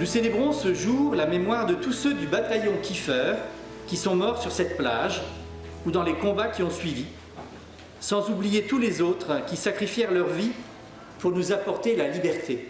Nous célébrons ce jour la mémoire de tous ceux du bataillon Kiefer qui sont morts sur cette plage ou dans les combats qui ont suivi, sans oublier tous les autres qui sacrifièrent leur vie pour nous apporter la liberté.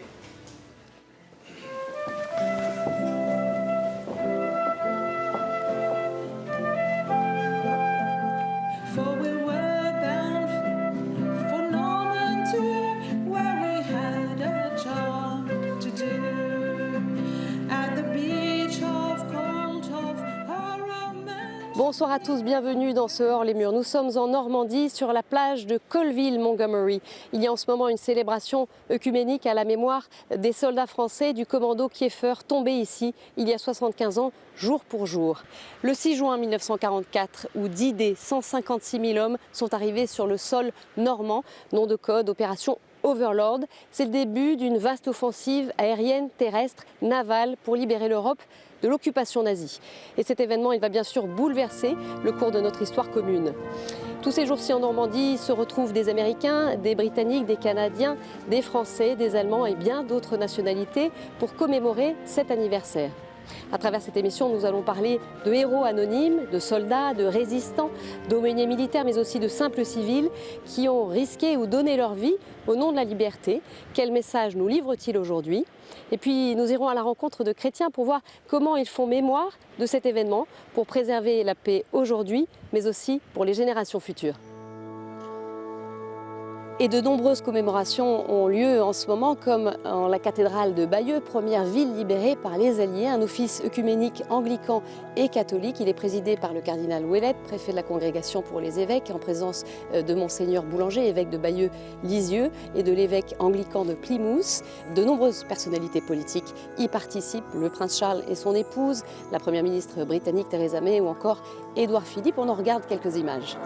Bonsoir à tous, bienvenue dans ce Hors les Murs. Nous sommes en Normandie, sur la plage de Colville-Montgomery. Il y a en ce moment une célébration œcuménique à la mémoire des soldats français du commando Kiefer tombés ici il y a 75 ans, jour pour jour. Le 6 juin 1944, où D-Day, 156 000 hommes sont arrivés sur le sol normand, nom de code, opération Overlord. C'est le début d'une vaste offensive aérienne, terrestre, navale pour libérer l'Europe de l'occupation nazie. Et cet événement, il va bien sûr bouleverser le cours de notre histoire commune. Tous ces jours-ci en Normandie se retrouvent des Américains, des Britanniques, des Canadiens, des Français, des Allemands et bien d'autres nationalités pour commémorer cet anniversaire. À travers cette émission, nous allons parler de héros anonymes, de soldats, de résistants, d'aumôniers militaires, mais aussi de simples civils qui ont risqué ou donné leur vie au nom de la liberté. Quel message nous livrent-ils aujourd'hui ? Et puis nous irons à la rencontre de chrétiens pour voir comment ils font mémoire de cet événement pour préserver la paix aujourd'hui, mais aussi pour les générations futures. Et de nombreuses commémorations ont lieu en ce moment, comme en la cathédrale de Bayeux, première ville libérée par les Alliés, un office œcuménique anglican et catholique. Il est présidé par le cardinal Ouellet, préfet de la congrégation pour les évêques, en présence de Monseigneur Boulanger, évêque de Bayeux-Lisieux, et de l'évêque anglican de Plymouth. De nombreuses personnalités politiques y participent, le prince Charles et son épouse, la première ministre britannique Theresa May ou encore Édouard Philippe. On en regarde quelques images.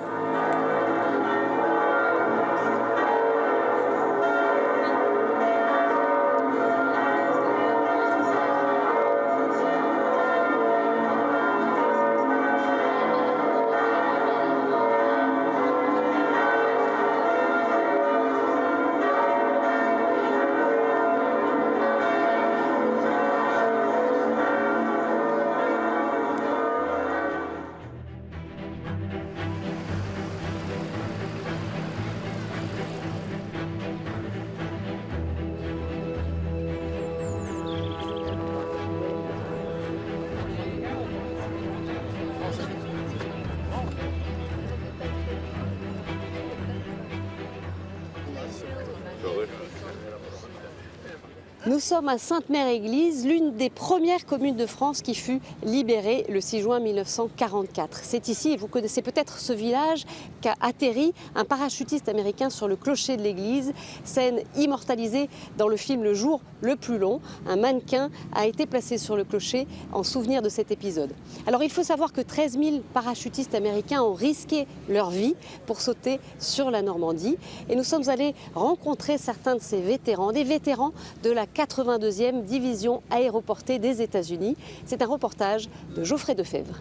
Nous sommes à Sainte-Mère-Église, l'une des premières communes de France qui fut libérée le 6 juin 1944. C'est ici, et vous connaissez peut-être ce village, qu'a atterri un parachutiste américain sur le clocher de l'église, scène immortalisée dans le film Le jour le plus long. Un mannequin a été placé sur le clocher en souvenir de cet épisode. Alors il faut savoir que 13 000 parachutistes américains ont risqué leur vie pour sauter sur la Normandie. Et nous sommes allés rencontrer certains de ces vétérans, des vétérans de la 82e division aéroportée des États-Unis. C'est un reportage de Geoffrey Defebvre.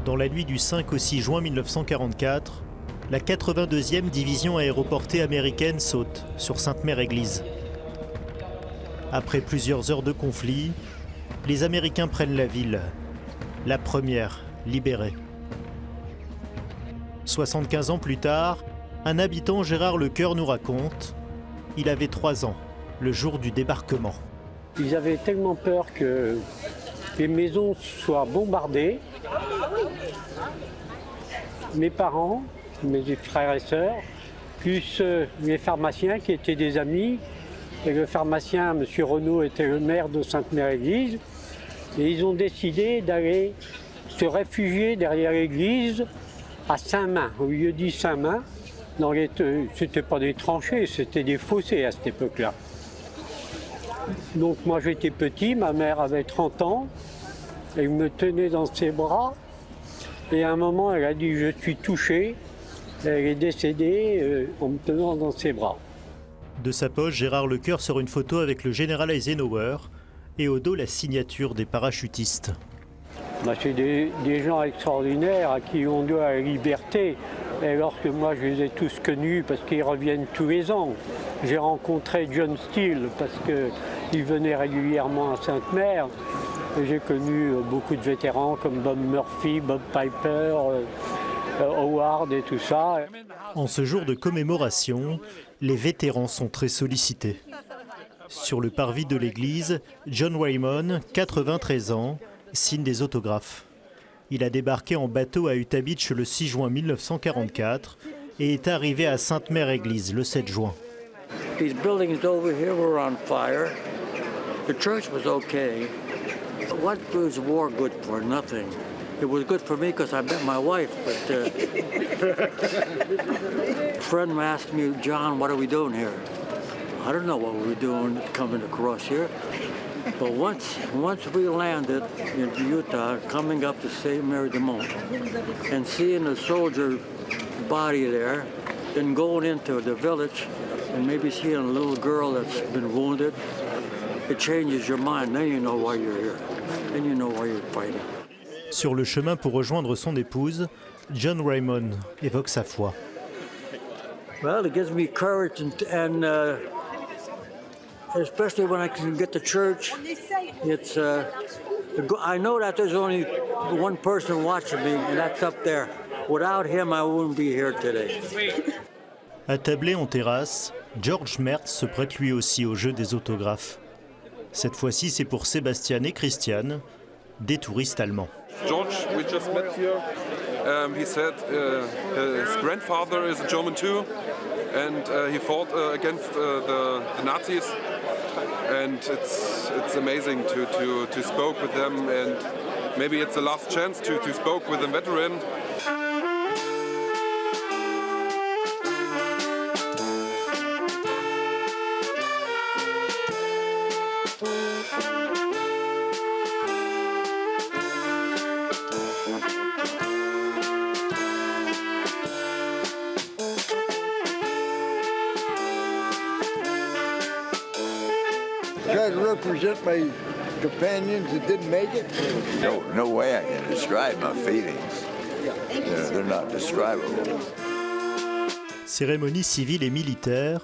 Dans la nuit du 5 au 6 juin 1944, la 82e division aéroportée américaine saute sur Sainte-Mère-Église. Après plusieurs heures de conflit, les Américains prennent la ville, la première libérée. 75 ans plus tard, un habitant, Gérard Lecoeur, nous raconte « Il avait 3 ans, le jour du débarquement. » Ils avaient tellement peur que les maisons soient bombardées. Mes parents, mes frères et sœurs, plus les pharmaciens qui étaient des amis. Et le pharmacien, M. Renaud, était le maire de Sainte-Mère-Église. Et ils ont décidé d'aller se réfugier derrière l'église à Saint-Main, au lieu-dit Saint-Main. C'était pas des tranchées, c'était des fossés à cette époque-là. Donc moi j'étais petit, ma mère avait 30 ans, elle me tenait dans ses bras et à un moment elle a dit je suis touchée, elle est décédée en me tenant dans ses bras. De sa poche, Gérard Lecoeur sort une photo avec le général Eisenhower et au dos la signature des parachutistes. C'est des gens extraordinaires à qui on doit la liberté. Et lorsque moi je les ai tous connus, parce qu'ils reviennent tous les ans, j'ai rencontré John Steele parce qu'il venait régulièrement à Sainte-Mère. Et j'ai connu beaucoup de vétérans comme Bob Murphy, Bob Piper, Howard et tout ça. En ce jour de commémoration, les vétérans sont très sollicités. Sur le parvis de l'église, John Raymond, 93 ans, signe des autographes. Il a débarqué en bateau à Utah Beach le 6 juin 1944 et est arrivé à Sainte-Mère-Église le 7 juin. These buildings over here were on fire. The church was okay. What was war good for? Nothing. It was good for me because I met my wife, but a friend asked me, John, what are we doing here? I don't know what we were doing coming across here. But once we landed in Utah, coming up to St. Mary de Mont, and seeing a soldier body there, then going into the village and maybe seeing a little girl that's been wounded, it changes your mind. Then you know why you're here. Then you know why you're fighting. Sur le chemin pour rejoindre son épouse, John Raymond évoque sa foi. Well, it gives me courage and especially when I can get to church. It's I know that there's only one person watching me, and that's up there. Without him, I wouldn't be here today. Attablé en terrasse, George Mertz se prête lui aussi au jeu des autographes. Cette fois-ci, c'est pour Sébastien et Christiane, des touristes allemands. George, we just met here. He said his grandfather is a German too, and he fought against the Nazis. And it's amazing to spoke with them, and maybe it's the last chance to spoke with a veteran. Try to represent my companions that didn't make it? No way I can describe my feelings. They're not describable. Cérémonie civile et militaire,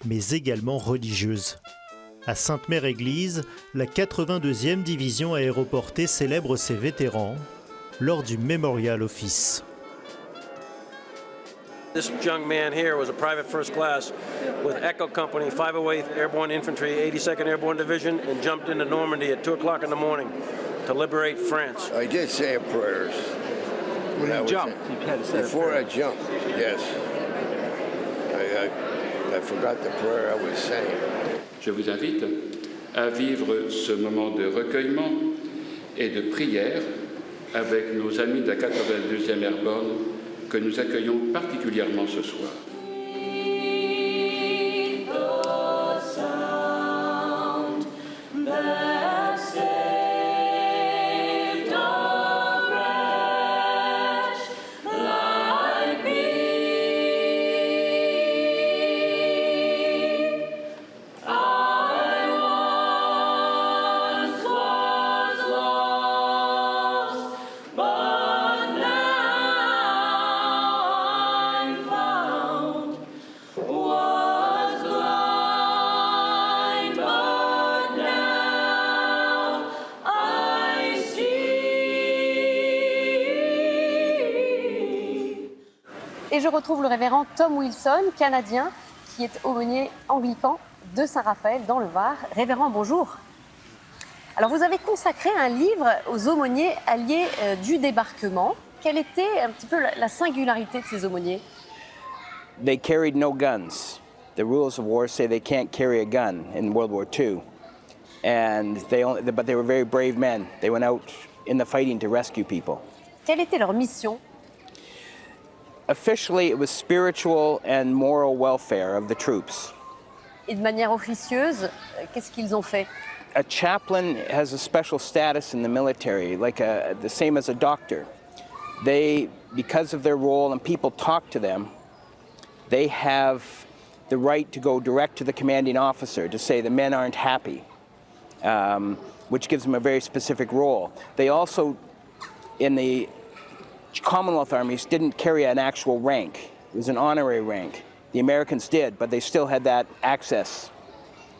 mais également religieuse. À Sainte-Mère-Église, la 82e division aéroportée célèbre ses vétérans lors du Memorial Office. This young man here was a private first class with Echo Company, 508th Airborne Infantry, 82nd Airborne Division, and jumped into Normandy at 2 o'clock in the morning to liberate France. I did say a prayer. When you jumped, you had to say before I jumped, yes. I forgot the prayer I was saying. Je vous invite à vivre ce moment de recueillement et de prière avec nos amis de la 82e Airborne que nous accueillons particulièrement ce soir. Et je retrouve le révérend Tom Wilson, canadien, qui est aumônier anglican de Saint-Raphaël dans le Var. Révérend, bonjour. Alors vous avez consacré un livre aux aumôniers alliés du débarquement. Quelle était un petit peu la singularité de ces aumôniers? They carried no guns. The rules of war say they can't carry a gun in World War II. But they were very brave men. They went out in the fighting to rescue people. Quelle était leur mission? Officially, it was spiritual and moral welfare of the troops. Et de manière officieuse, qu'est-ce qu'ils ont fait? A chaplain has a special status in the military, the same as a doctor. They, because of their role and people talk to them, they have the right to go direct to the commanding officer to say the men aren't happy, which gives them a very specific role. They also, in the Commonwealth armies didn't carry an actual rank. It was an honorary rank. The Americans did, but they still had that access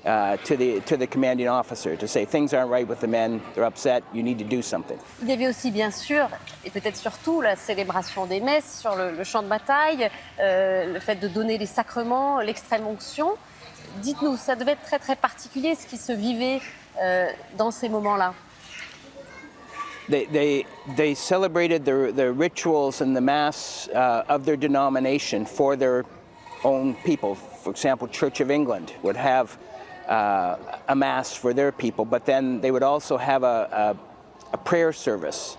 to the commanding officer to say things aren't right with the men, they're upset, you need to do something. Il y avait aussi bien sûr, et peut-être surtout, la célébration des messes sur le champ de bataille, le fait de donner les sacrements, l'extrême onction. Dites-nous, ça devait être très très particulier ce qui se vivait dans ces moments-là. They celebrated the rituals and the mass of their denomination for their own people. For example, Church of England would have a mass for their people, but then they would also have a prayer service.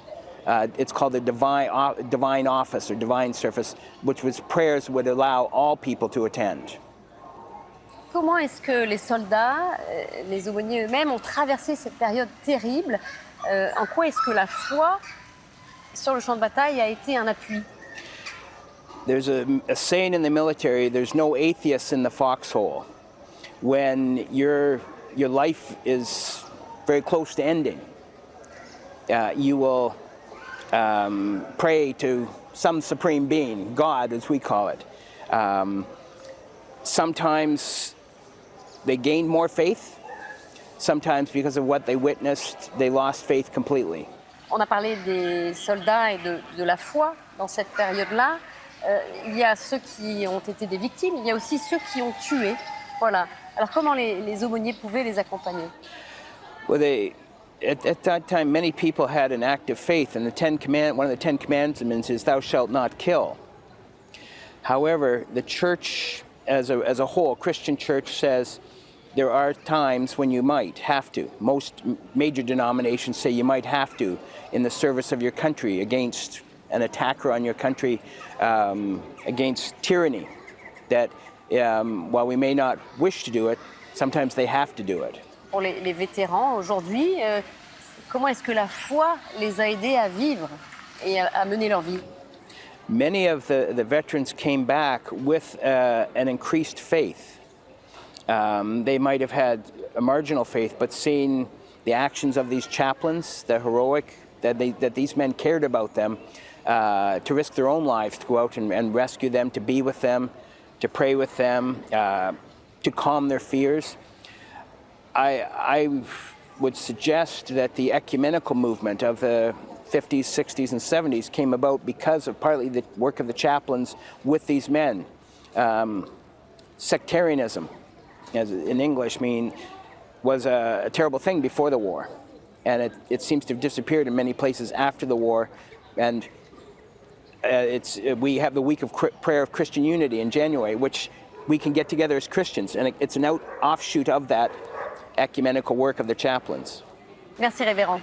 It's called the divine office or divine service, which was prayers would allow all people to attend. Comment est-ce que les soldats, les aumôniers eux-mêmes, ont traversé cette période terrible? En quoi est-ce que la foi sur le champ de bataille a été un appui? There's a saying in the military, there's no atheists in the foxhole. When your life is very close to ending, you will pray to some supreme being, God as we call it. Sometimes they gained more faith. Sometimes because of what they witnessed, they lost faith completely. On a parlé des soldats et de la foi dans cette période-là. Il y a ceux qui ont été des victimes, il y a aussi ceux qui ont tué. Voilà. Alors comment les aumôniers pouvaient les accompagner? Well, at that time, many people had an active faith, and one of the Ten Commandments is "Thou shalt not kill." However, the church, as a whole, Christian church says there are times when you might have to. Most major denominations say you might have to in the service of your country against an attacker on your country, against tyranny. That while we may not wish to do it, sometimes they have to do it. Pour les vétérans aujourd'hui, comment est-ce que la foi les a aidés à vivre et à mener leur vie? Many of the veterans came back with an increased faith. They might have had a marginal faith, but seeing the actions of these chaplains, the heroic, that these men cared about them, to risk their own lives to go out and rescue them, to be with them, to pray with them, to calm their fears. I would suggest that the ecumenical movement of the 50s, 60s, and 70s came about because of partly the work of the chaplains with these men. Sectarianism, as in English, was a terrible thing before the war, and it seems to have disappeared in many places after the war. And we have the week of prayer of Christian unity in January, which we can get together as Christians, and it's an offshoot of that ecumenical work of the chaplains. Merci, révérend.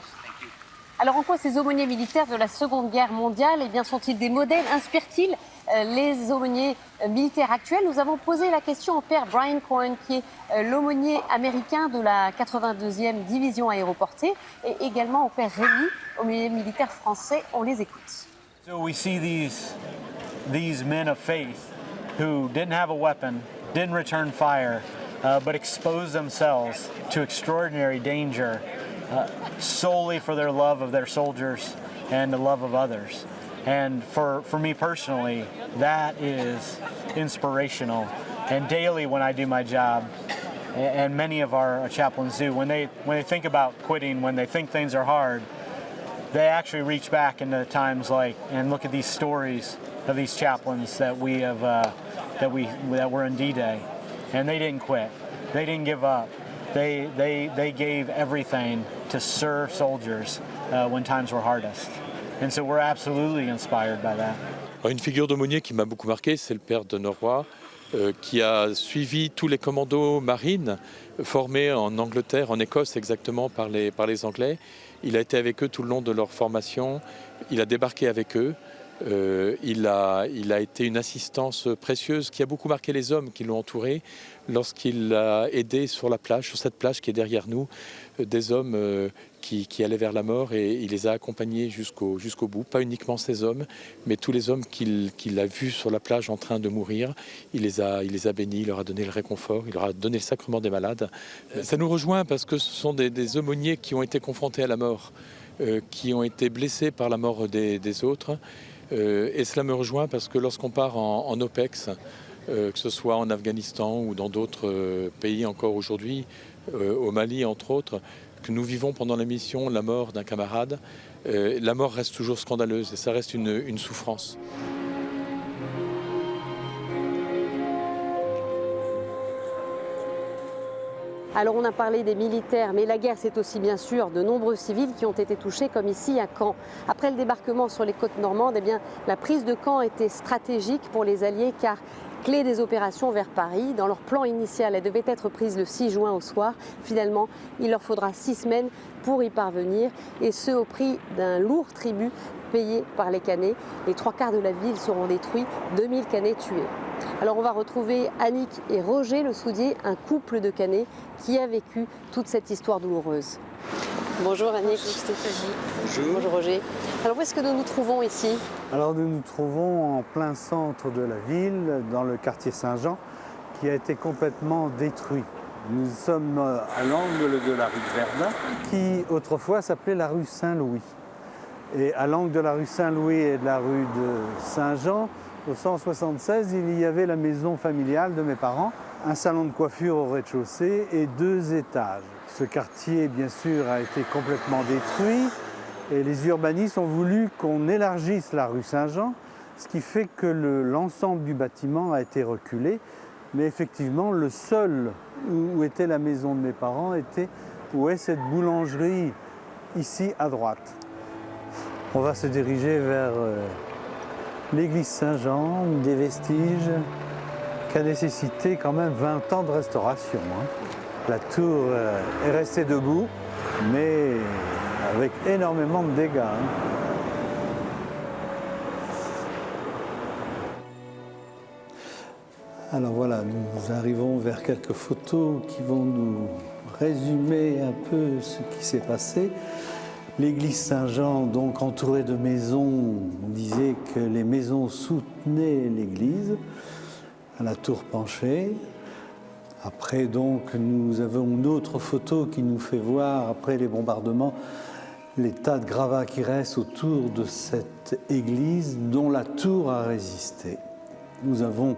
Alors, en quoi ces aumôniers militaires de la Seconde Guerre mondiale sont-ils des modèles? Inspirent-ils les aumôniers militaires actuels? Nous avons posé la question au père Brian Cohen, qui est l'aumônier américain de la 82e division aéroportée, et également au père Rémy, aumônier militaire français. On les écoute. So we see these men of faith who didn't have a weapon, didn't return fire, but exposed themselves to extraordinary danger solely for their love of their soldiers and the love of others. And for me personally, that is inspirational. And daily when I do my job, and many of our chaplains do, when they think about quitting, when they think things are hard, they actually reach back into times like and look at these stories of these chaplains that we have that were in D-Day, and they didn't quit, they didn't give up, they gave everything to serve soldiers when times were hardest, and so we're absolutely inspired by that. Une figure d'aumônier qui m'a beaucoup marqué, c'est le père de Norroy, qui a suivi tous les commandos marines formés en Angleterre, en Écosse exactement par les Anglais. Il a été avec eux tout le long de leur formation, il a débarqué avec eux, il a été une assistance précieuse qui a beaucoup marqué les hommes qui l'ont entouré lorsqu'il a aidé sur la plage, sur cette plage qui est derrière nous, des hommes qui allaient vers la mort, et il les a accompagnés jusqu'au bout. Pas uniquement ces hommes, mais tous les hommes qu'il a vus sur la plage en train de mourir. Il les a bénis, il leur a donné le réconfort, il leur a donné le sacrement des malades. Ça nous rejoint parce que ce sont des aumôniers qui ont été confrontés à la mort, qui ont été blessés par la mort des autres, Et cela me rejoint parce que lorsqu'on part en OPEX, que ce soit en Afghanistan ou dans d'autres pays encore aujourd'hui, au Mali entre autres, que nous vivons pendant la mission la mort d'un camarade, la mort reste toujours scandaleuse et ça reste une souffrance. Alors on a parlé des militaires, mais la guerre c'est aussi bien sûr de nombreux civils qui ont été touchés, comme ici à Caen. Après le débarquement sur les côtes normandes, eh bien, la prise de Caen était stratégique pour les Alliés car clé des opérations vers Paris. Dans leur plan initial, elle devait être prise le 6 juin au soir. Finalement, il leur faudra 6 semaines pour y parvenir, et ce au prix d'un lourd tribut payé par les Canets. Les 3/4 de la ville seront détruits, 2000 Canets tués. Alors on va retrouver Annick et Roger Le Soudier, un couple de Canets qui a vécu toute cette histoire douloureuse. Bonjour Annick. Bonjour Stéphanie. Bonjour. Bonjour Roger. Alors où est-ce que nous nous trouvons ici? Alors nous nous trouvons en plein centre de la ville, dans le quartier Saint-Jean, qui a été complètement détruit. Nous sommes à l'angle de la rue de Verdun, qui autrefois s'appelait la rue Saint-Louis. Et à l'angle de la rue Saint-Louis et de la rue de Saint-Jean, au 176, il y avait la maison familiale de mes parents, un salon de coiffure au rez-de-chaussée et 2 étages. Ce quartier, bien sûr, a été complètement détruit et les urbanistes ont voulu qu'on élargisse la rue Saint-Jean, ce qui fait que l'ensemble du bâtiment a été reculé. Mais effectivement, le seul où était la maison de mes parents était où est cette boulangerie, ici à droite. On va se diriger vers l'église Saint-Jean, des vestiges qui a nécessité quand même 20 ans de restauration. La tour est restée debout, mais avec énormément de dégâts. Alors voilà, nous arrivons vers quelques photos qui vont nous résumer un peu ce qui s'est passé. L'église Saint-Jean, donc entourée de maisons, on disait que les maisons soutenaient l'église, à la tour penchée. Après, donc, nous avons une autre photo qui nous fait voir, après les bombardements, les tas de gravats qui restent autour de cette église dont la tour a résisté. Nous avons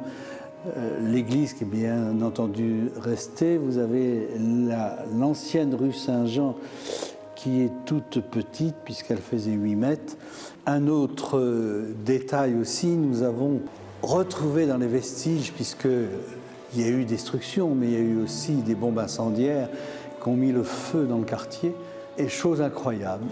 l'église qui est bien entendu restée. Vous avez l'ancienne rue Saint-Jean qui est toute petite puisqu'elle faisait 8 mètres. Un autre détail aussi, nous avons retrouvé dans les vestiges, puisqu'il y a eu destruction, mais il y a eu aussi des bombes incendiaires qui ont mis le feu dans le quartier. Et chose incroyable,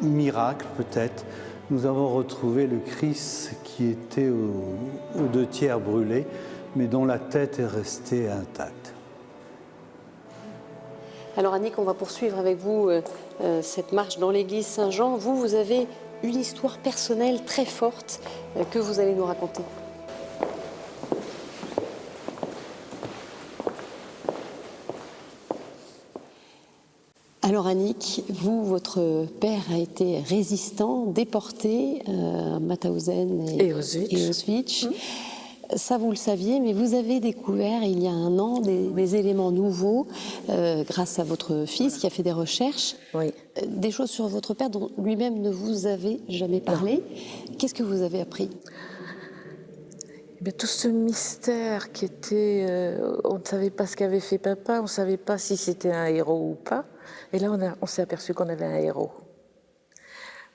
miracle peut-être, nous avons retrouvé le Christ qui était aux 2 tiers brûlé, mais dont la tête est restée intacte. Alors Annick, on va poursuivre avec vous cette marche dans l'église Saint-Jean. Vous avez une histoire personnelle très forte que vous allez nous raconter. Alors Annick, votre père a été résistant, déporté à Mauthausen et Auschwitz. Ça, vous le saviez, mais vous avez découvert il y a un an des éléments nouveaux grâce à votre fils qui a fait des recherches. Oui. Des choses sur votre père dont lui-même ne vous avait jamais parlé. Qu'est-ce que vous avez appris? Mais tout ce mystère qui était... on ne savait pas ce qu'avait fait papa, on ne savait pas si c'était un héros ou pas. Et là, on s'est aperçu qu'on avait un héros.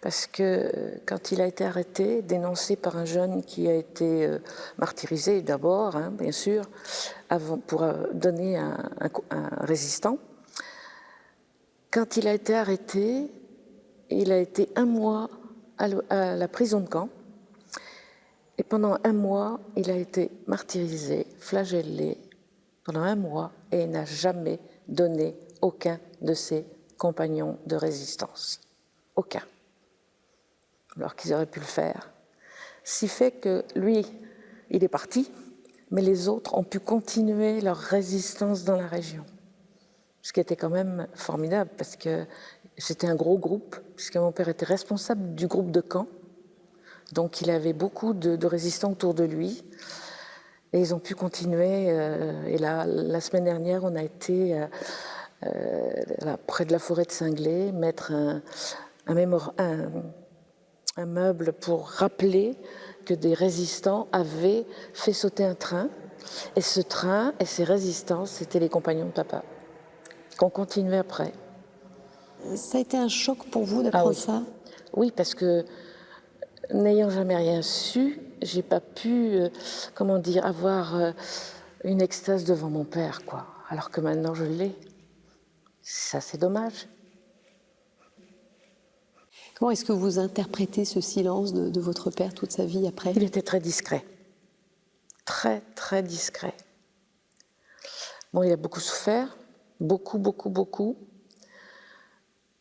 Parce que quand il a été arrêté, dénoncé par un jeune qui a été martyrisé d'abord, bien sûr, pour donner un résistant, quand il a été arrêté, il a été 1 mois à la prison de Caen. Et pendant 1 mois, il a été martyrisé, flagellé, pendant 1 mois, et il n'a jamais donné aucun de ses compagnons de résistance. Aucun. Alors qu'ils auraient pu le faire. Ce qui fait que lui, il est parti, mais les autres ont pu continuer leur résistance dans la région. Ce qui était quand même formidable, parce que c'était un gros groupe, puisque mon père était responsable du groupe de Caen, donc il avait beaucoup de résistants autour de lui, et ils ont pu continuer. Et là, la semaine dernière, on a été près de la forêt de Cinglé, mettre un un meuble pour rappeler que des résistants avaient fait sauter un train. Et ce train et ces résistants, c'était les compagnons de papa, qu'on continuait après. Ça a été un choc pour vous d'apprendre ça? Oui, parce que n'ayant jamais rien su, j'ai pas pu, avoir une extase devant mon père, quoi. Alors que maintenant je l'ai. Ça, c'est dommage. Comment est-ce que vous interprétez ce silence de votre père toute sa vie après? Il était très discret. Très, très discret. Bon, il a beaucoup souffert. Beaucoup, beaucoup, beaucoup.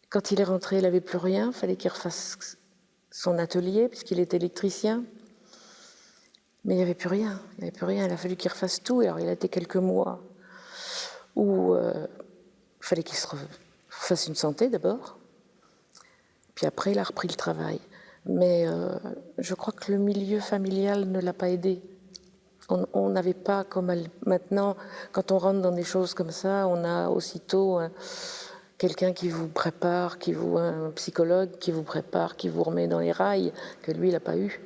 Quand il est rentré, il n'avait plus rien. Il fallait qu'il refasse son atelier, puisqu'il était électricien. Mais il n'y avait plus rien. Il n'y avait plus rien. Il a fallu qu'il refasse tout. Alors, il a été quelques mois où il fallait qu'il se refasse une santé d'abord. Puis après, il a repris le travail. Mais je crois que le milieu familial ne l'a pas aidé. On n'avait pas, comme maintenant, quand on rentre dans des choses comme ça, on a aussitôt quelqu'un qui vous prépare, un psychologue qui vous prépare, qui vous remet dans les rails, que lui, il n'a pas eu.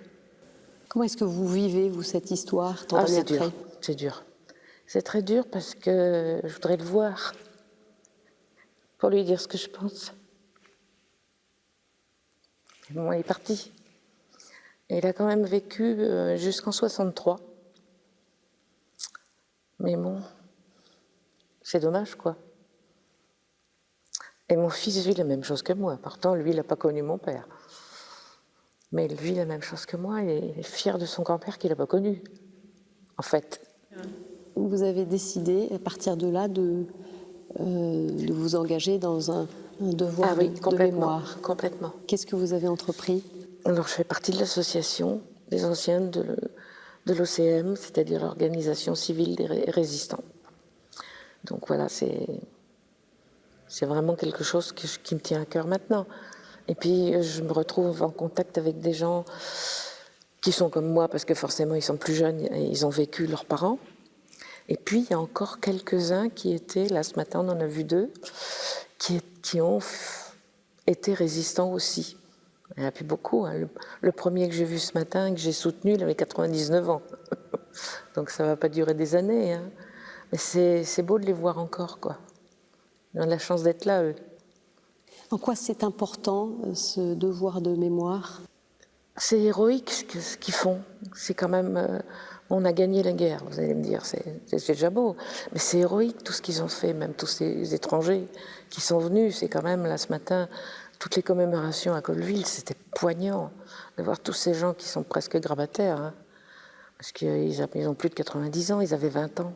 Comment est-ce que vous vivez, vous, cette histoire, tant d'années après? Dur, c'est dur. C'est très dur parce que je voudrais le voir pour lui dire ce que je pense. Bon, il est parti. Et il a quand même vécu jusqu'en 63. Mais bon, c'est dommage, quoi. Et mon fils vit la même chose que moi. Pourtant, lui, il n'a pas connu mon père. Mais il vit la même chose que moi. Il est fier de son grand-père qu'il n'a pas connu, en fait. Vous avez décidé, à partir de là, de vous engager dans un devoir de mémoire. Complètement. Qu'est-ce que vous avez entrepris? Alors, je fais partie de l'association des anciens de l'OCM, c'est-à-dire l'Organisation civile des résistants. Donc voilà, c'est vraiment quelque chose qui me tient à cœur maintenant. Et puis, je me retrouve en contact avec des gens qui sont comme moi, parce que forcément, ils sont plus jeunes et ils ont vécu leurs parents. Et puis, il y a encore quelques-uns qui étaient, là ce matin, on en a vu 2, qui ont été résistants aussi. Il n'y en a plus beaucoup. Hein. Le premier que j'ai vu ce matin, que j'ai soutenu, il avait 99 ans. Donc ça ne va pas durer des années. Hein. Mais c'est beau de les voir encore, quoi. Ils ont la chance d'être là, eux. En quoi c'est important, ce devoir de mémoire? C'est héroïque ce qu'ils font. C'est quand même... on a gagné la guerre, vous allez me dire, c'est déjà beau. Mais c'est héroïque tout ce qu'ils ont fait, même tous ces étrangers qui sont venus. C'est quand même, là ce matin, toutes les commémorations à Colville, c'était poignant de voir tous ces gens qui sont presque grabataires. Hein, parce qu'ils ont plus de 90 ans, ils avaient 20 ans.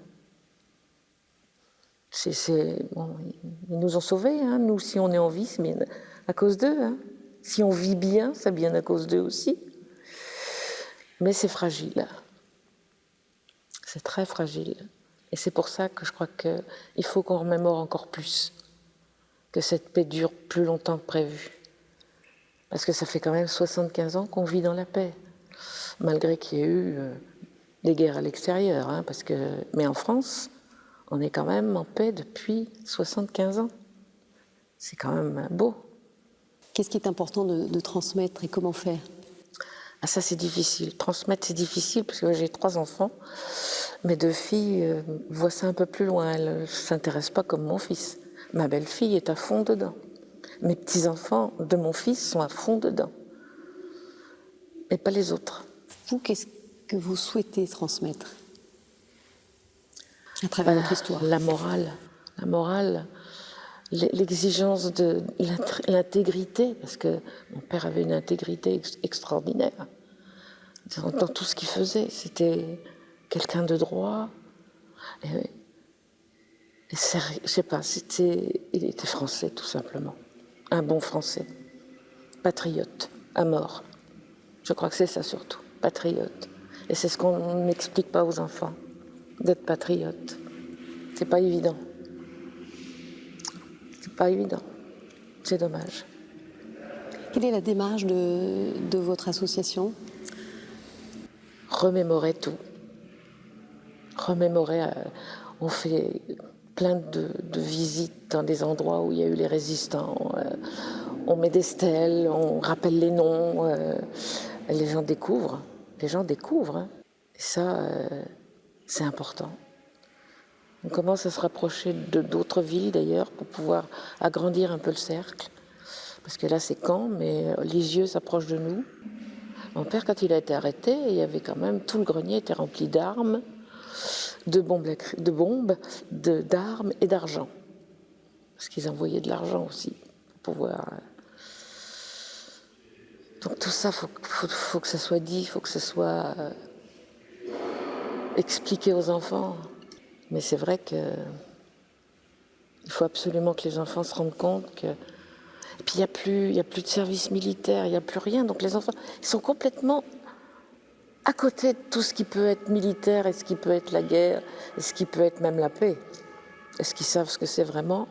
Bon, ils nous ont sauvés, hein. Nous, si on est en vie, c'est bien à cause d'eux. Hein. Si on vit bien, c'est bien à cause d'eux aussi. Mais c'est fragile. C'est très fragile. Et c'est pour ça que je crois qu'il faut qu'on remémore encore plus, que cette paix dure plus longtemps que prévu. Parce que ça fait quand même 75 ans qu'on vit dans la paix, malgré qu'il y ait eu des guerres à l'extérieur. Hein, mais en France, on est quand même en paix depuis 75 ans. C'est quand même beau. Qu'est-ce qui est important de transmettre et comment faire? Ah, ça, c'est difficile. Transmettre, c'est difficile parce que j'ai 3 enfants. Mes 2 filles voient ça un peu plus loin. Elles ne s'intéressent pas comme mon fils. Ma belle-fille est à fond dedans. Mes petits-enfants de mon fils sont à fond dedans. Et pas les autres. Vous, qu'est-ce que vous souhaitez transmettre à travers votre histoire? La morale, l'exigence de l'intégrité, parce que mon père avait une intégrité extraordinaire dans tout ce qu'il faisait. C'était quelqu'un de droit. Et je sais pas, il était français tout simplement. Un bon français. Patriote, à mort. Je crois que c'est ça surtout, patriote. Et c'est ce qu'on n'explique pas aux enfants, d'être patriote. C'est pas évident. C'est pas évident. C'est dommage. Quelle est la démarche de votre association? Remémorer tout. Remémorer. On fait plein de visites dans des endroits où il y a eu les résistants. on met des stèles, on rappelle les noms, les gens découvrent. Hein. Et ça, c'est important. On commence à se rapprocher d'autres villes d'ailleurs pour pouvoir agrandir un peu le cercle. Parce que là c'est Caen, mais Lisieux s'approche de nous. Mon père, quand il a été arrêté, il y avait quand même, tout le grenier était rempli d'armes, d'armes et d'argent. Parce qu'ils envoyaient de l'argent aussi pour pouvoir. Donc tout ça, faut que ça soit dit, faut que ça soit expliqué aux enfants. Mais c'est vrai que il faut absolument que les enfants se rendent compte que. Et puis il y a plus de service militaire, il n'y a plus rien. Donc les enfants, ils sont complètement à côté de tout ce qui peut être militaire et ce qui peut être la guerre et ce qui peut être même la paix. Est-ce qu'ils savent ce que c'est vraiment?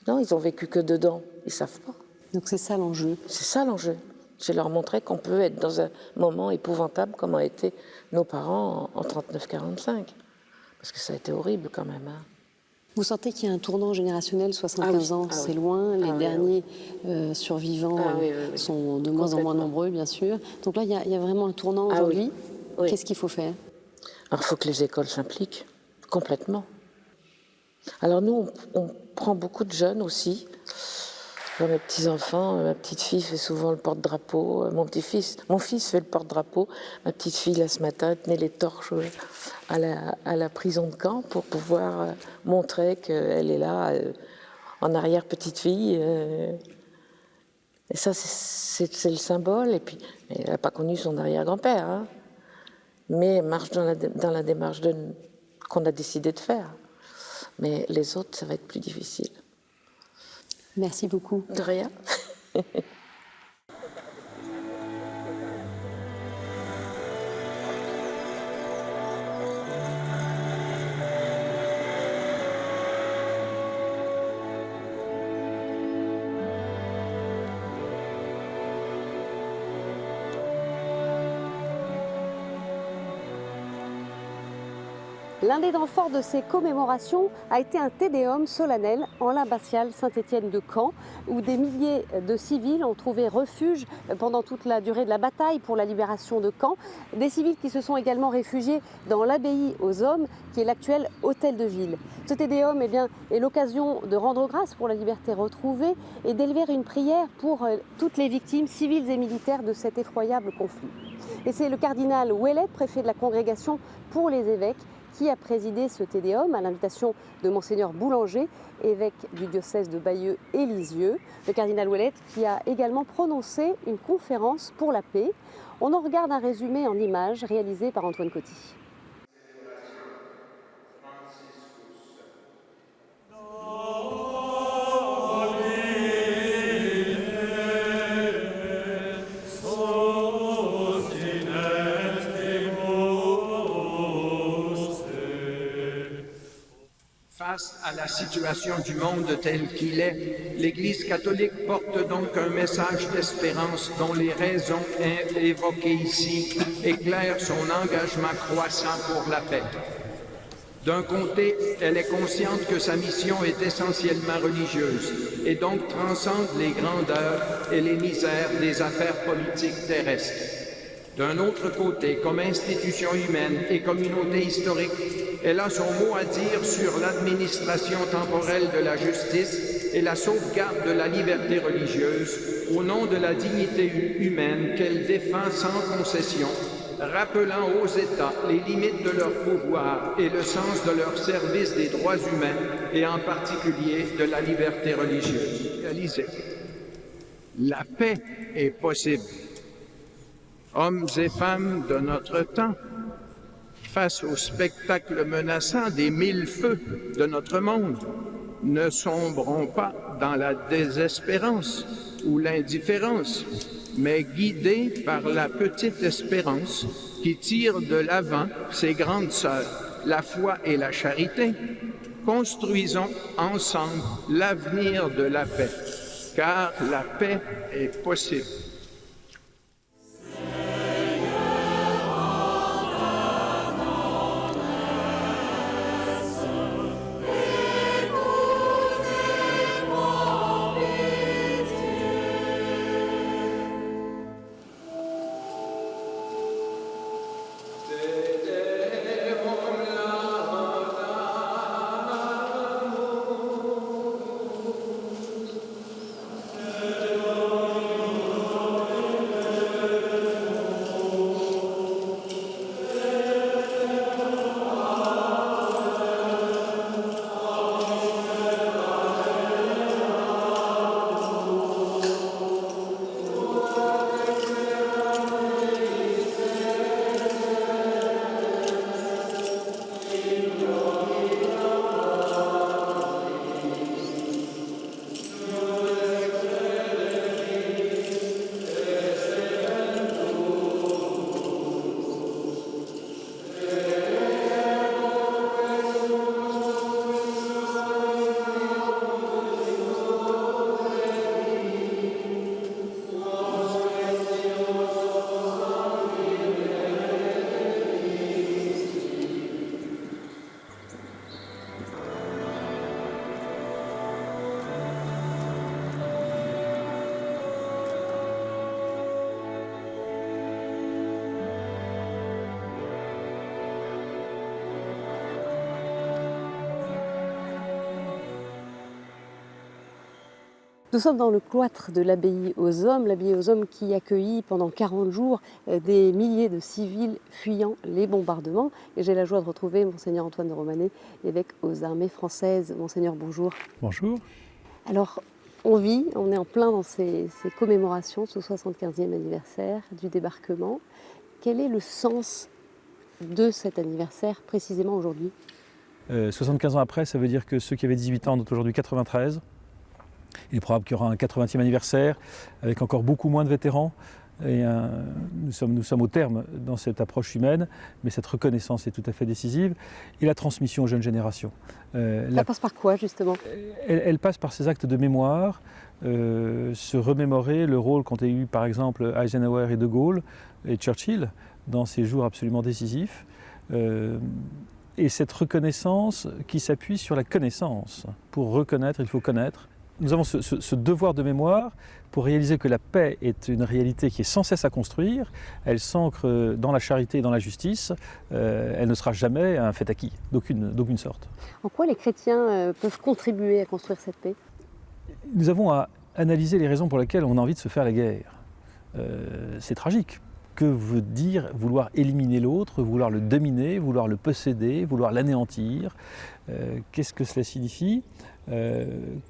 Non, ils ont vécu que dedans. Ils savent pas. Donc c'est ça l'enjeu. C'est ça l'enjeu. C'est leur montrer qu'on peut être dans un moment épouvantable comme ont été nos parents en 39-45. Parce que ça a été horrible quand même. Hein. Vous sentez qu'il y a un tournant générationnel, 75 ans, c'est loin, les derniers survivants sont de moins en moins nombreux, bien sûr. Donc là, il y a vraiment un tournant aujourd'hui. Oui. Qu'est-ce qu'il faut faire? Alors, il faut que les écoles s'impliquent complètement. Alors nous, on prend beaucoup de jeunes aussi. Genre mes petits-enfants, ma petite fille fait souvent le porte-drapeau, mon fils fait le porte-drapeau, ma petite fille, là, ce matin, tenait les torches à la prison de Caen pour pouvoir montrer qu'elle est là, en arrière-petite-fille. Et ça, c'est le symbole. Et puis, elle n'a pas connu son arrière-grand-père, hein, mais elle marche dans la démarche qu'on a décidé de faire. Mais les autres, ça va être plus difficile. Merci beaucoup. De rien. L'un des temps forts de ces commémorations a été un tédéum solennel en l'abbatiale Saint-Étienne de Caen, où des milliers de civils ont trouvé refuge pendant toute la durée de la bataille pour la libération de Caen. Des civils qui se sont également réfugiés dans l'abbaye aux Hommes, qui est l'actuel hôtel de ville. Ce tédéum est l'occasion de rendre grâce pour la liberté retrouvée et d'élever une prière pour toutes les victimes civiles et militaires de cet effroyable conflit. Et c'est le cardinal Ouellet, préfet de la Congrégation pour les évêques, qui a présidé ce tédéum à l'invitation de Monseigneur Boulanger, évêque du diocèse de Bayeux et Lisieux. Le cardinal Ouellet qui a également prononcé une conférence pour la paix. On en regarde un résumé en images réalisé par Antoine Coty. Face à la situation du monde tel qu'il est, l'Église catholique porte donc un message d'espérance dont les raisons évoquées ici éclairent son engagement croissant pour la paix. D'un côté, elle est consciente que sa mission est essentiellement religieuse et donc transcende les grandeurs et les misères des affaires politiques terrestres. D'un autre côté, comme institution humaine et communauté historique, elle a son mot à dire sur l'administration temporelle de la justice et la sauvegarde de la liberté religieuse au nom de la dignité humaine qu'elle défend sans concession, rappelant aux États les limites de leur pouvoir et le sens de leur service des droits humains et en particulier de la liberté religieuse. Réalisez. La paix est possible. Hommes et femmes de notre temps, face au spectacle menaçant des mille feux de notre monde, ne sombrons pas dans la désespérance ou l'indifférence, mais guidés par la petite espérance qui tire de l'avant ses grandes sœurs, la foi et la charité. Construisons ensemble l'avenir de la paix, car la paix est possible. Nous sommes dans le cloître de l'abbaye aux Hommes qui accueillit pendant 40 jours des milliers de civils fuyant les bombardements. Et j'ai la joie de retrouver Monseigneur Antoine de Romanet, évêque aux armées françaises. Monseigneur, bonjour. Bonjour. Alors, on est en plein dans ces commémorations, ce 75e anniversaire du débarquement. Quel est le sens de cet anniversaire précisément aujourd'hui ? 75 ans après, ça veut dire que ceux qui avaient 18 ans ont aujourd'hui 93. Il est probable qu'il y aura un 80e anniversaire avec encore beaucoup moins de vétérans. Et nous sommes au terme dans cette approche humaine, mais cette reconnaissance est tout à fait décisive. Et la transmission aux jeunes générations. Ça passe par quoi justement ? Elle passe par ces actes de mémoire, se remémorer le rôle qu'ont eu par exemple Eisenhower et De Gaulle et Churchill dans ces jours absolument décisifs. Et cette reconnaissance qui s'appuie sur la connaissance. Pour reconnaître, il faut connaître. Nous avons ce devoir de mémoire pour réaliser que la paix est une réalité qui est sans cesse à construire. Elle s'ancre dans la charité et dans la justice. Elle ne sera jamais un fait acquis, d'aucune sorte. En quoi les chrétiens peuvent contribuer à construire cette paix ? Nous avons à analyser les raisons pour lesquelles on a envie de se faire la guerre. C'est tragique. Que veut dire vouloir éliminer l'autre, vouloir le dominer, vouloir le posséder, vouloir l'anéantir ? Qu'est-ce que cela signifie ?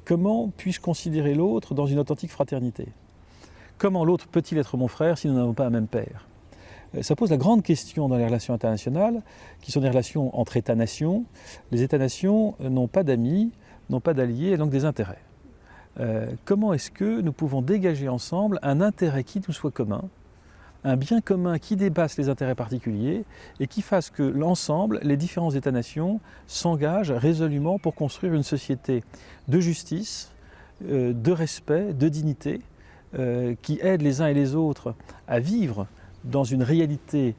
Comment puis-je considérer l'autre dans une authentique fraternité ? Comment l'autre peut-il être mon frère si nous n'avons pas un même père ? Ça pose la grande question dans les relations internationales, qui sont des relations entre États-nations. Les États-nations n'ont pas d'amis, n'ont pas d'alliés, elles n'ont que des intérêts. Comment est-ce que nous pouvons dégager ensemble un intérêt qui nous soit commun, un bien commun qui dépasse les intérêts particuliers et qui fasse que l'ensemble, les différents États-nations, s'engagent résolument pour construire une société de justice, de respect, de dignité, qui aide les uns et les autres à vivre dans une réalité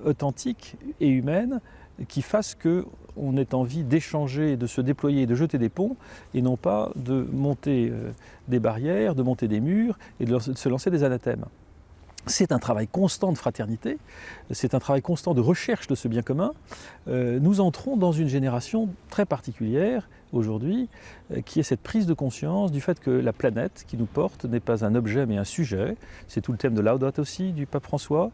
authentique et humaine, qui fasse qu'on ait envie d'échanger, de se déployer, de jeter des ponts, et non pas de monter des barrières, de monter des murs et de se lancer des anathèmes. C'est un travail constant de fraternité, c'est un travail constant de recherche de ce bien commun. Nous entrons dans une génération très particulière aujourd'hui, qui est cette prise de conscience du fait que la planète qui nous porte n'est pas un objet mais un sujet. C'est tout le thème de Laudato aussi du pape François.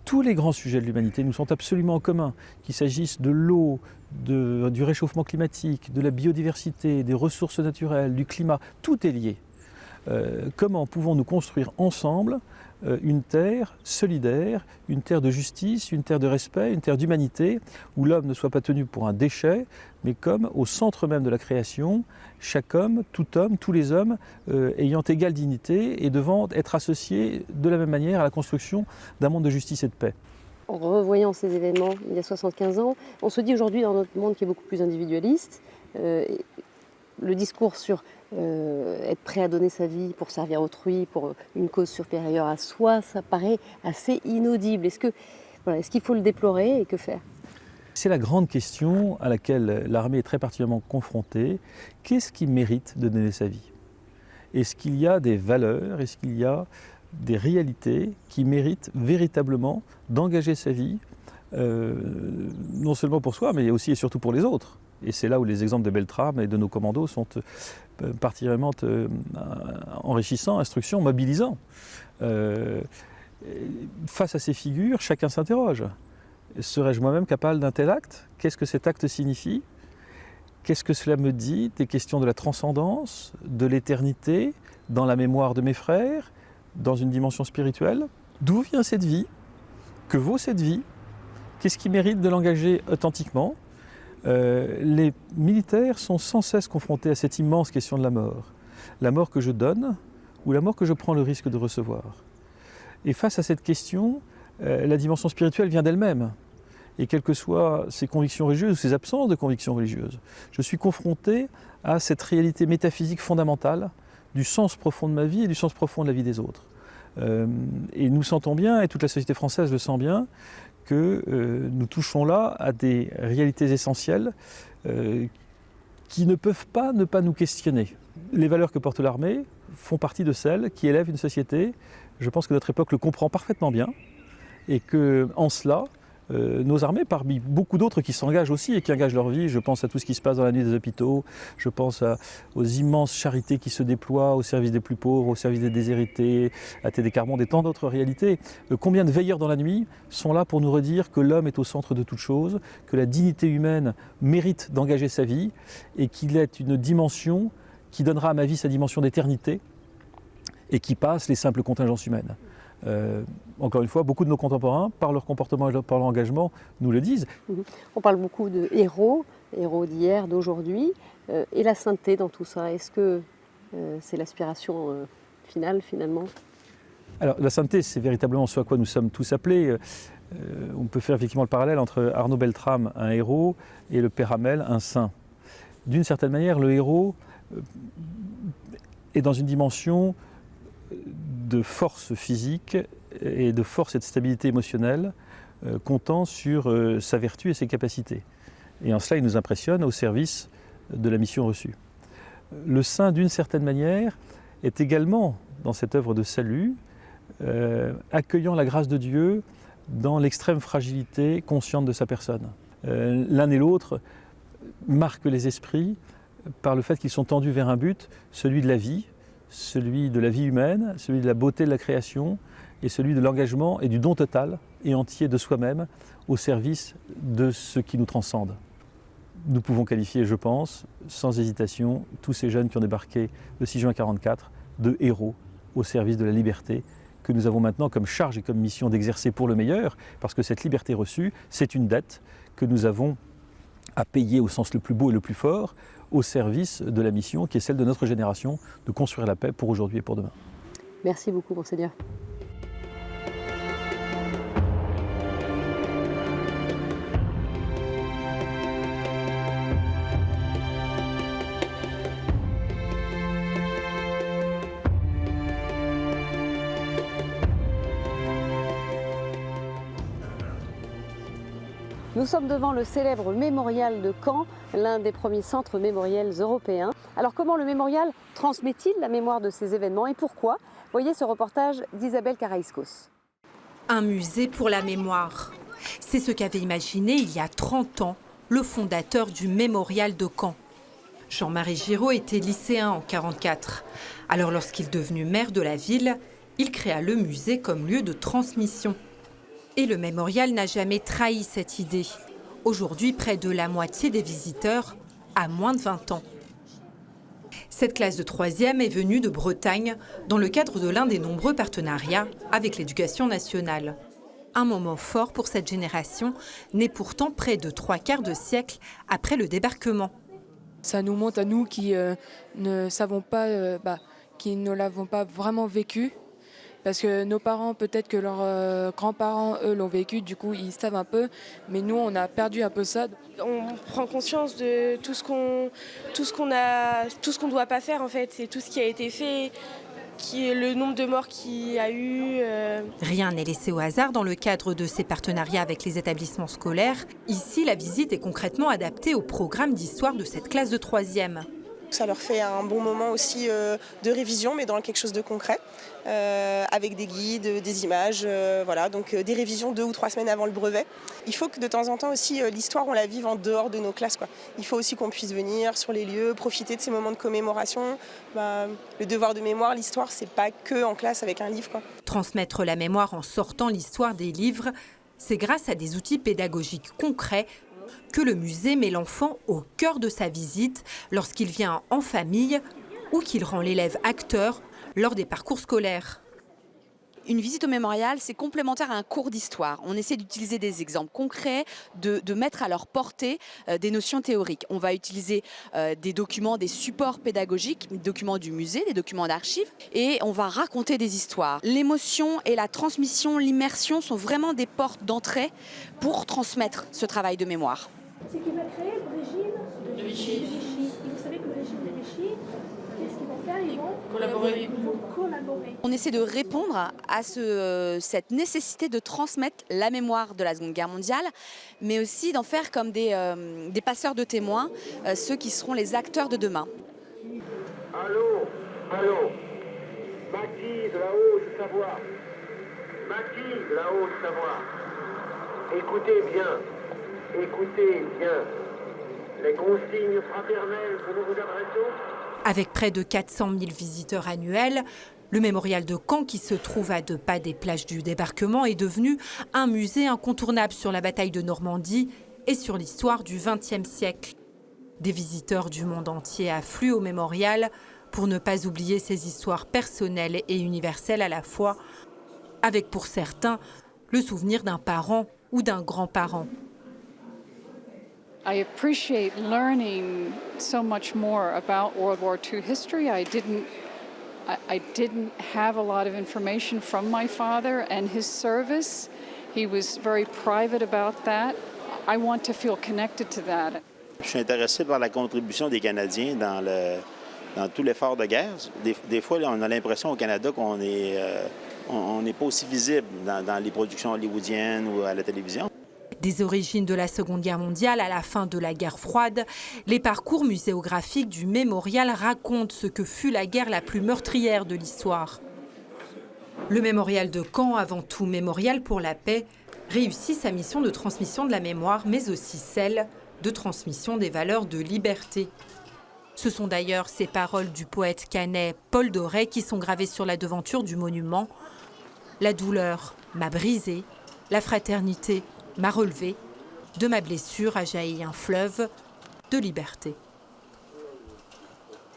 Tous les grands sujets de l'humanité nous sont absolument en commun, qu'il s'agisse de l'eau, du réchauffement climatique, de la biodiversité, des ressources naturelles, du climat, tout est lié. Comment pouvons-nous construire ensemble une terre solidaire, une terre de justice, une terre de respect, une terre d'humanité, où l'homme ne soit pas tenu pour un déchet, mais comme au centre même de la création, chaque homme, tous les hommes, ayant égale dignité et devant être associés de la même manière à la construction d'un monde de justice et de paix. En revoyant ces événements il y a 75 ans, on se dit aujourd'hui dans notre monde qui est beaucoup plus individualiste, le discours sur être prêt à donner sa vie pour servir autrui, pour une cause supérieure à soi, ça paraît assez inaudible. Est-ce qu'il faut le déplorer et que faire ? C'est la grande question à laquelle l'armée est très particulièrement confrontée. Qu'est-ce qui mérite de donner sa vie ? Est-ce qu'il y a des valeurs, est-ce qu'il y a des réalités qui méritent véritablement d'engager sa vie, non seulement pour soi, mais aussi et surtout pour les autres ? Et c'est là où les exemples de Beltrame et de nos commandos sont particulièrement enrichissants, instructions, mobilisants. Face à ces figures, chacun s'interroge. Serais-je moi-même capable d'un tel acte ? Qu'est-ce que cet acte signifie ? Qu'est-ce que cela me dit des questions de la transcendance, de l'éternité, dans la mémoire de mes frères, dans une dimension spirituelle ? D'où vient cette vie ? Que vaut cette vie ? Qu'est-ce qui mérite de l'engager authentiquement ? Les militaires sont sans cesse confrontés à cette immense question de la mort. La mort que je donne ou la mort que je prends le risque de recevoir. Et face à cette question, la dimension spirituelle vient d'elle-même. Et quelles que soient ses convictions religieuses ou ses absences de convictions religieuses, je suis confronté à cette réalité métaphysique fondamentale du sens profond de ma vie et du sens profond de la vie des autres. Et nous sentons bien, et toute la société française le sent bien, que nous touchons là à des réalités essentielles qui ne peuvent pas ne pas nous questionner. Les valeurs que porte l'armée font partie de celles qui élèvent une société. Je pense que notre époque le comprend parfaitement bien et qu'en cela, nos armées parmi beaucoup d'autres qui s'engagent aussi et qui engagent leur vie. Je pense à tout ce qui se passe dans la nuit des hôpitaux, je pense aux immenses charités qui se déploient au service des plus pauvres, au service des déshérités, à TD Carmonde et tant d'autres réalités. Combien de veilleurs dans la nuit sont là pour nous redire que l'homme est au centre de toute chose, que la dignité humaine mérite d'engager sa vie et qu'il est une dimension qui donnera à ma vie sa dimension d'éternité et qui passe les simples contingences humaines. Encore une fois, beaucoup de nos contemporains, par leur comportement et par leur engagement, nous le disent. On parle beaucoup de héros d'hier, d'aujourd'hui, et la sainteté dans tout ça. Est-ce que c'est l'aspiration finale, finalement ? Alors, la sainteté, c'est véritablement ce à quoi nous sommes tous appelés. On peut faire effectivement le parallèle entre Arnaud Beltrame, un héros, et le Père Hamel, un saint. D'une certaine manière, le héros est dans une dimension de force physique et de force et de stabilité émotionnelle, comptant sur sa vertu et ses capacités. Et en cela, il nous impressionne au service de la mission reçue. Le saint, d'une certaine manière, est également dans cette œuvre de salut, accueillant la grâce de Dieu dans l'extrême fragilité consciente de sa personne. L'un et l'autre marquent les esprits par le fait qu'ils sont tendus vers un but, celui de la vie humaine, celui de la beauté de la création et celui de l'engagement et du don total et entier de soi-même au service de ce qui nous transcende. Nous pouvons qualifier, je pense, sans hésitation, tous ces jeunes qui ont débarqué le 6 juin 1944 de héros au service de la liberté que nous avons maintenant comme charge et comme mission d'exercer pour le meilleur, parce que cette liberté reçue, c'est une dette que nous avons à payer au sens le plus beau et le plus fort, au service de la mission qui est celle de notre génération, de construire la paix pour aujourd'hui et pour demain. Merci beaucoup, Monseigneur. Nous sommes devant le célèbre mémorial de Caen, l'un des premiers centres mémoriels européens. Alors comment le mémorial transmet-il la mémoire de ces événements et pourquoi ? Voyez ce reportage d'Isabelle Karaïskos. Un musée pour la mémoire. C'est ce qu'avait imaginé il y a 30 ans le fondateur du mémorial de Caen. Jean-Marie Giraud était lycéen en 1944. Alors lorsqu'il est devenu maire de la ville, il créa le musée comme lieu de transmission. Et le mémorial n'a jamais trahi cette idée. Aujourd'hui, près de la moitié des visiteurs a moins de 20 ans. Cette classe de 3e est venue de Bretagne dans le cadre de l'un des nombreux partenariats avec l'éducation nationale. Un moment fort pour cette génération, née pourtant près de 3/4 de siècle après le débarquement. Ça nous montre à nous qui ne savons pas, qui ne l'avons pas vraiment vécu. Parce que nos parents, peut-être que leurs grands-parents, eux, l'ont vécu, du coup, ils savent un peu. Mais nous, on a perdu un peu ça. On prend conscience de tout ce qu'on ne doit pas faire, en fait. C'est tout ce qui a été fait, le nombre de morts qu'il y a eu. Rien n'est laissé au hasard dans le cadre de ces partenariats avec les établissements scolaires. Ici, la visite est concrètement adaptée au programme d'histoire de cette classe de 3e. Ça leur fait un bon moment aussi de révision, mais dans quelque chose de concret, avec des guides, des images, voilà, donc des révisions 2 ou 3 semaines avant le brevet. Il faut que de temps en temps aussi l'histoire, on la vive en dehors de nos classes, quoi. Il faut aussi qu'on puisse venir sur les lieux, profiter de ces moments de commémoration. Le devoir de mémoire, l'histoire, c'est pas que en classe avec un livre, quoi. Transmettre la mémoire en sortant l'histoire des livres, c'est grâce à des outils pédagogiques concrets que le musée met l'enfant au cœur de sa visite lorsqu'il vient en famille ou qu'il rend l'élève acteur lors des parcours scolaires. Une visite au mémorial, c'est complémentaire à un cours d'histoire. On essaie d'utiliser des exemples concrets, de mettre à leur portée des notions théoriques. On va utiliser des documents, des supports pédagogiques, des documents du musée, des documents d'archives, et on va raconter des histoires. L'émotion et la transmission, l'immersion sont vraiment des portes d'entrée pour transmettre ce travail de mémoire. C'est qui va créer le régime de Vichy. Et vous savez que le régime de Vichy, qu'est-ce qu'ils vont faire ? Ils vont collaborer. On essaie de répondre à cette nécessité de transmettre la mémoire de la Seconde Guerre mondiale, mais aussi d'en faire comme des passeurs de témoins, ceux qui seront les acteurs de demain. Allô, Maquis de la Haute-Savoie. Maquis de la Haute-Savoie. Écoutez bien les consignes fraternelles que nous vous adressons. Avec près de 400 000 visiteurs annuels, le mémorial de Caen, qui se trouve à 2 pas des plages du débarquement, est devenu un musée incontournable sur la bataille de Normandie et sur l'histoire du XXe siècle. Des visiteurs du monde entier affluent au mémorial pour ne pas oublier ces histoires personnelles et universelles à la fois, avec pour certains le souvenir d'un parent ou d'un grand-parent. I appreciate learning so much more about World War II history. I didn't have a lot of information from my father and his service. He was very private about that. I want to feel connected to that. Je suis intéressé par la contribution des Canadiens dans tout l'effort de guerre. Des fois, là, on a l'impression au Canada qu'on n'est pas aussi visible dans les productions hollywoodiennes ou à la télévision. Des origines de la Seconde Guerre mondiale à la fin de la guerre froide, les parcours muséographiques du mémorial racontent ce que fut la guerre la plus meurtrière de l'histoire. Le mémorial de Caen, avant tout mémorial pour la paix, réussit sa mission de transmission de la mémoire, mais aussi celle de transmission des valeurs de liberté. Ce sont d'ailleurs ces paroles du poète caennais Paul Doré qui sont gravées sur la devanture du monument. La douleur m'a brisé, la fraternité m'a relevé, de ma blessure a jailli un fleuve de liberté.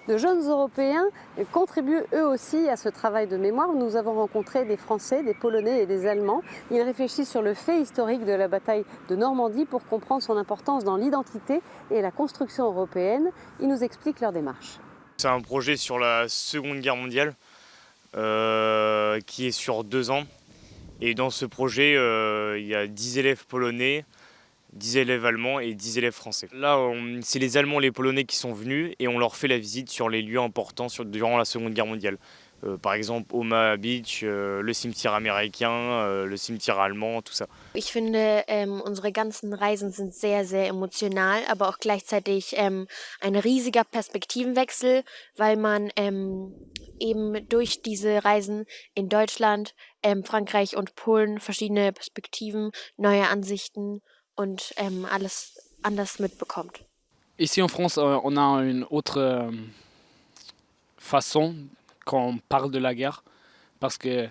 De jeunes Européens contribuent eux aussi à ce travail de mémoire. Nous avons rencontré des Français, des Polonais et des Allemands. Ils réfléchissent sur le fait historique de la bataille de Normandie pour comprendre son importance dans l'identité et la construction européenne. Ils nous expliquent leur démarche. C'est un projet sur la Seconde Guerre mondiale qui est sur 2 ans. Et dans ce projet, il y a 10 élèves polonais, 10 élèves allemands et 10 élèves français. Là, c'est les Allemands et les Polonais qui sont venus et on leur fait la visite sur les lieux importants durant la Seconde Guerre mondiale. Par exemple, Omaha Beach, le cimetière américain, le cimetière allemand, tout ça. Ich finde, unsere ganzen Reisen sind sehr, sehr emotional, aber auch gleichzeitig ein riesiger Perspektivenwechsel, weil man eben durch diese Reisen in Deutschland, Frankreich und Polen verschiedene Perspektiven, neue Ansichten und alles anders mitbekommt. Ici en France, on a une autre façon quand on parle de la guerre, parce que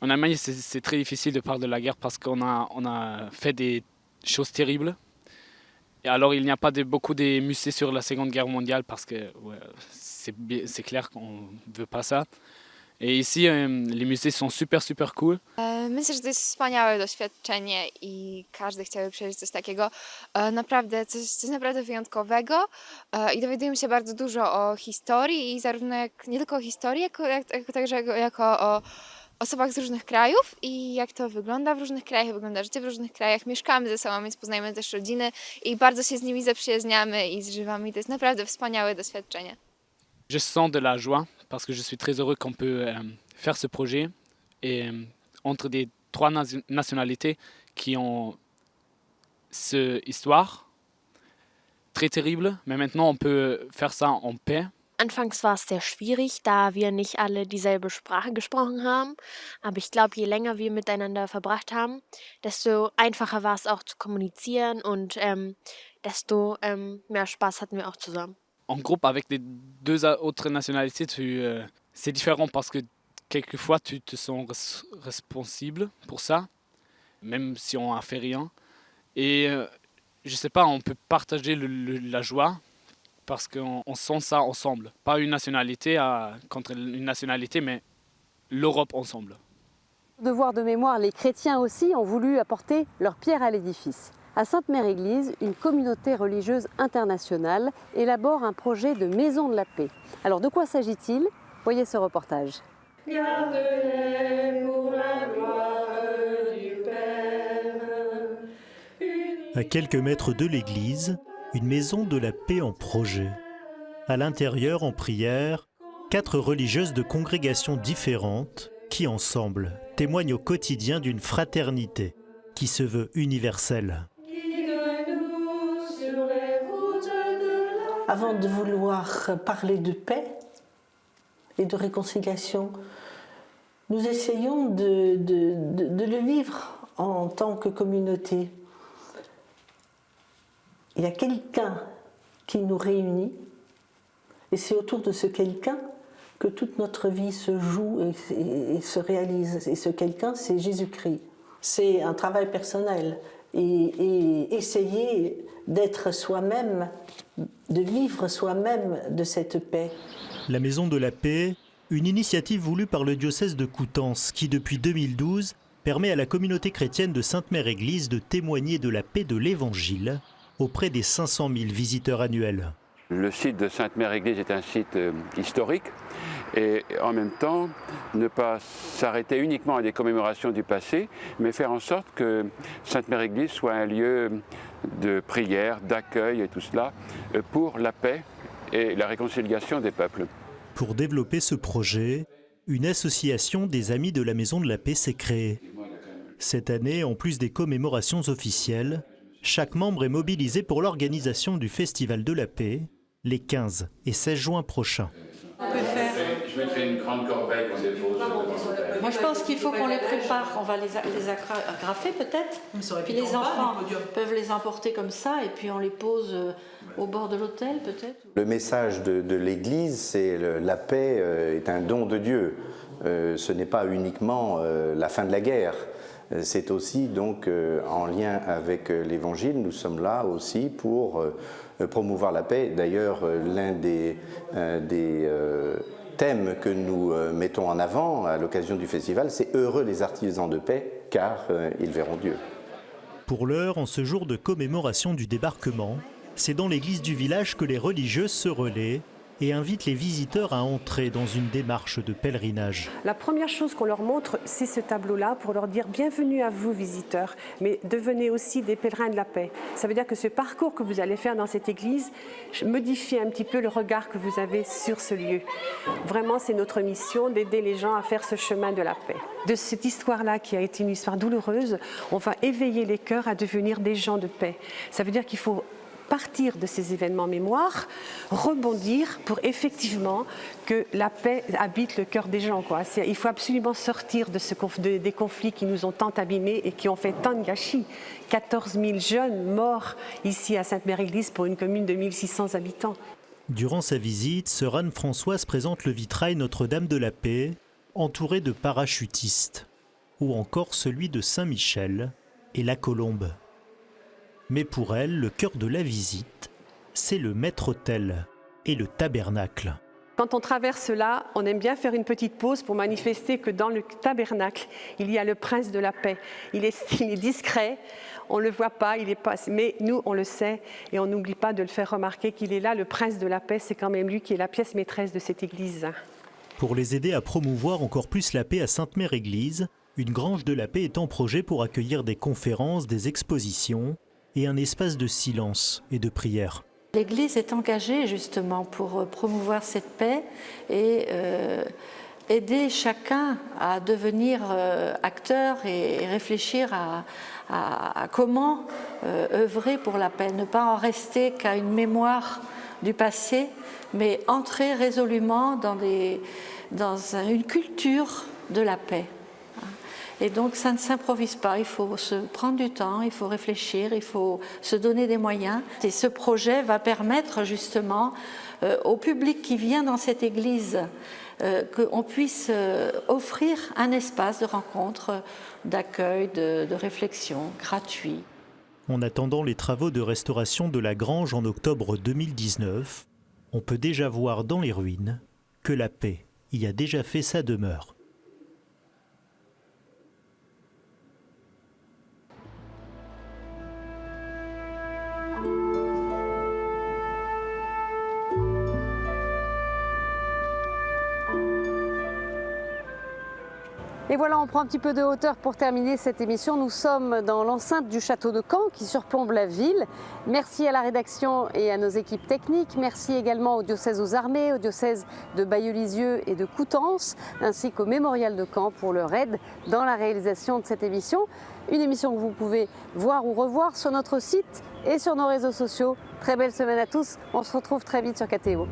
en Allemagne c'est très difficile de parler de la guerre parce qu'on a fait des choses terribles. Et alors il n'y a pas beaucoup de musées sur la Seconde Guerre mondiale parce que c'est clair qu'on ne veut pas ça. Et ici, les musées sont super cool. Myślę, że to jest wspaniałe doświadczenie i każdy chciałby przeżyć coś takiego. Naprawdę coś naprawdę wyjątkowego i dowiadujemy się bardzo dużo o historii i zarówno nie tylko o historii, także jako o osobach z różnych krajów i jak to wygląda w różnych krajach, wygląda życie w różnych krajach. Mieszkamy ze sobą, więc poznajemy też rodziny i bardzo się z nimi zaprzyjaźniamy i zżywamy. To jest naprawdę wspaniałe doświadczenie. Je sens de la joie parce que je suis très heureux qu'on peut faire ce projet et entre des 3 nationalités qui ont cette histoire très terrible, mais maintenant on peut faire ça en paix. Anfangs war es sehr schwierig, da wir nicht alle dieselbe Sprache gesprochen haben. Aber ich glaube, je länger wir miteinander verbracht haben, desto einfacher war es auch zu kommunizieren und desto mehr Spaß hatten wir auch zusammen. En groupe avec les 2 autres nationalités, c'est différent parce que quelquefois tu te sens responsable pour ça, même si on n'a fait rien. Et je sais pas, on peut partager la joie parce qu'on sent ça ensemble. Pas une nationalité contre une nationalité, mais l'Europe ensemble. Devoir de mémoire, les chrétiens aussi ont voulu apporter leur pierre à l'édifice. À Sainte-Mère-Église, une communauté religieuse internationale élabore un projet de maison de la paix. Alors de quoi s'agit-il? Voyez ce reportage. Garde-les pour la gloire du Père. À quelques mètres de l'église, une maison de la paix en projet. À l'intérieur, en prière, 4 religieuses de congrégations différentes qui, ensemble, témoignent au quotidien d'une fraternité qui se veut universelle. Avant de vouloir parler de paix et de réconciliation, nous essayons de le vivre en tant que communauté, il y a quelqu'un qui nous réunit, et c'est autour de ce quelqu'un que toute notre vie se joue et se réalise. Et ce quelqu'un, c'est Jésus-Christ. C'est un travail personnel. Et essayer d'être soi-même, de vivre soi-même de cette paix. La Maison de la Paix, une initiative voulue par le diocèse de Coutances qui, depuis 2012, permet à la communauté chrétienne de Sainte-Mère-Église de témoigner de la paix de l'Évangile auprès des 500 000 visiteurs annuels. Le site de Sainte-Mère-Église est un site historique et en même temps ne pas s'arrêter uniquement à des commémorations du passé, mais faire en sorte que Sainte-Mère-Église soit un lieu de prière, d'accueil et tout cela pour la paix et la réconciliation des peuples. Pour développer ce projet, une association des Amis de la Maison de la Paix s'est créée. Cette année, en plus des commémorations officielles, chaque membre est mobilisé pour l'organisation du Festival de la Paix les 15 et 16 juin prochains. Je mettrai une grande corbeille qu'on dépose. Moi, je pense qu'il faut qu'on les prépare. On va les agrafer peut-être. Puis les enfants peuvent les emporter comme ça et puis on les pose au bord de l'autel peut-être. Le message de l'Église, c'est la paix est un don de Dieu. Ce n'est pas uniquement la fin de la guerre. C'est aussi donc en lien avec l'Évangile. Nous sommes là aussi pour promouvoir la paix. D'ailleurs, l'un des thèmes que nous mettons en avant à l'occasion du festival, c'est « Heureux les artisans de paix, car ils verront Dieu ». Pour l'heure, en ce jour de commémoration du débarquement, c'est dans l'église du village que les religieuses se relaient et invitent les visiteurs à entrer dans une démarche de pèlerinage. La première chose qu'on leur montre, c'est ce tableau-là pour leur dire bienvenue à vous visiteurs, mais devenez aussi des pèlerins de la paix. Ça veut dire que ce parcours que vous allez faire dans cette église modifie un petit peu le regard que vous avez sur ce lieu. Vraiment, c'est notre mission d'aider les gens à faire ce chemin de la paix. De cette histoire-là, qui a été une histoire douloureuse, on va éveiller les cœurs à devenir des gens de paix. Ça veut dire qu'il faut partir de ces événements mémoire, rebondir pour effectivement que la paix habite le cœur des gens. Il faut absolument sortir de des conflits qui nous ont tant abîmés et qui ont fait tant de gâchis. 14 000 jeunes morts ici à Sainte-Mère-Église pour une commune de 1600 habitants. Durant sa visite, sœur Anne-Françoise présente le vitrail Notre-Dame de la Paix, entouré de parachutistes, ou encore celui de Saint-Michel et la Colombe. Mais pour elle, le cœur de la visite, c'est le maître-autel et le tabernacle. Quand on traverse là, on aime bien faire une petite pause pour manifester que dans le tabernacle, il y a le prince de la paix. Il est discret, on ne le voit pas, mais nous, on le sait et on n'oublie pas de le faire remarquer qu'il est là, le prince de la paix, c'est quand même lui qui est la pièce maîtresse de cette église. Pour les aider à promouvoir encore plus la paix à Sainte-Mère-Église, une grange de la paix est en projet pour accueillir des conférences, des expositions et un espace de silence et de prière. L'Église est engagée justement pour promouvoir cette paix et aider chacun à devenir acteur et réfléchir à comment œuvrer pour la paix, ne pas en rester qu'à une mémoire du passé, mais entrer résolument dans une culture de la paix. Et donc ça ne s'improvise pas, il faut se prendre du temps, il faut réfléchir, il faut se donner des moyens. Et ce projet va permettre justement au public qui vient dans cette église qu'on puisse offrir un espace de rencontre, d'accueil, de réflexion gratuit. En attendant les travaux de restauration de la grange en octobre 2019, on peut déjà voir dans les ruines que la paix y a déjà fait sa demeure. Et voilà, on prend un petit peu de hauteur pour terminer cette émission. Nous sommes dans l'enceinte du château de Caen qui surplombe la ville. Merci à la rédaction et à nos équipes techniques. Merci également au diocèse aux armées, au diocèse de Bayeux-Lisieux et de Coutances, ainsi qu'au mémorial de Caen pour leur aide dans la réalisation de cette émission. Une émission que vous pouvez voir ou revoir sur notre site et sur nos réseaux sociaux. Très belle semaine à tous. On se retrouve très vite sur KTO.